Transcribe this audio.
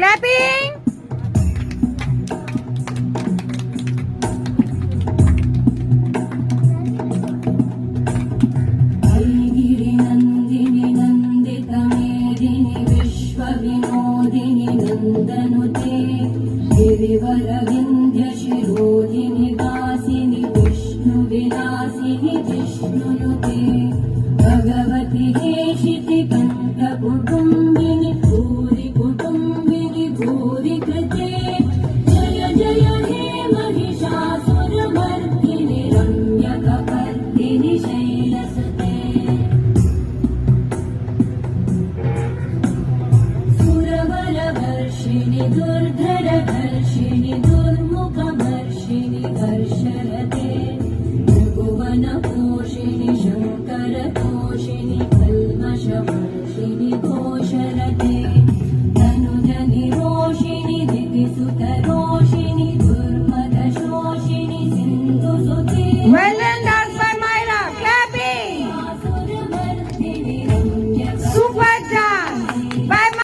Clapping! गिरिनन्दिनि नन्दितमेदिनि विश्वविनोदिनि नन्दनुते गिरिवरविन्ध्यशिरोधिनि वासिनि विष्णुविलासिनि जिष्णुनुते भगवति हेशिति कण्ठकुटुम्बिनि भूरि कुटुम्बिनि भूरि कृते जय जय हे महिषासुरमर्दिनि रम्यकपर्दिनि शैलसुते सुरवरवर्षिणि दुर्धरधर्षिणि दुर्मुखमर्षिणि हर्षरते भुवनपोषिणि शङ्करतोषिणि कल्मषवर्षिणि घोषरते धनुधनिरोषिणि दितिसुतरो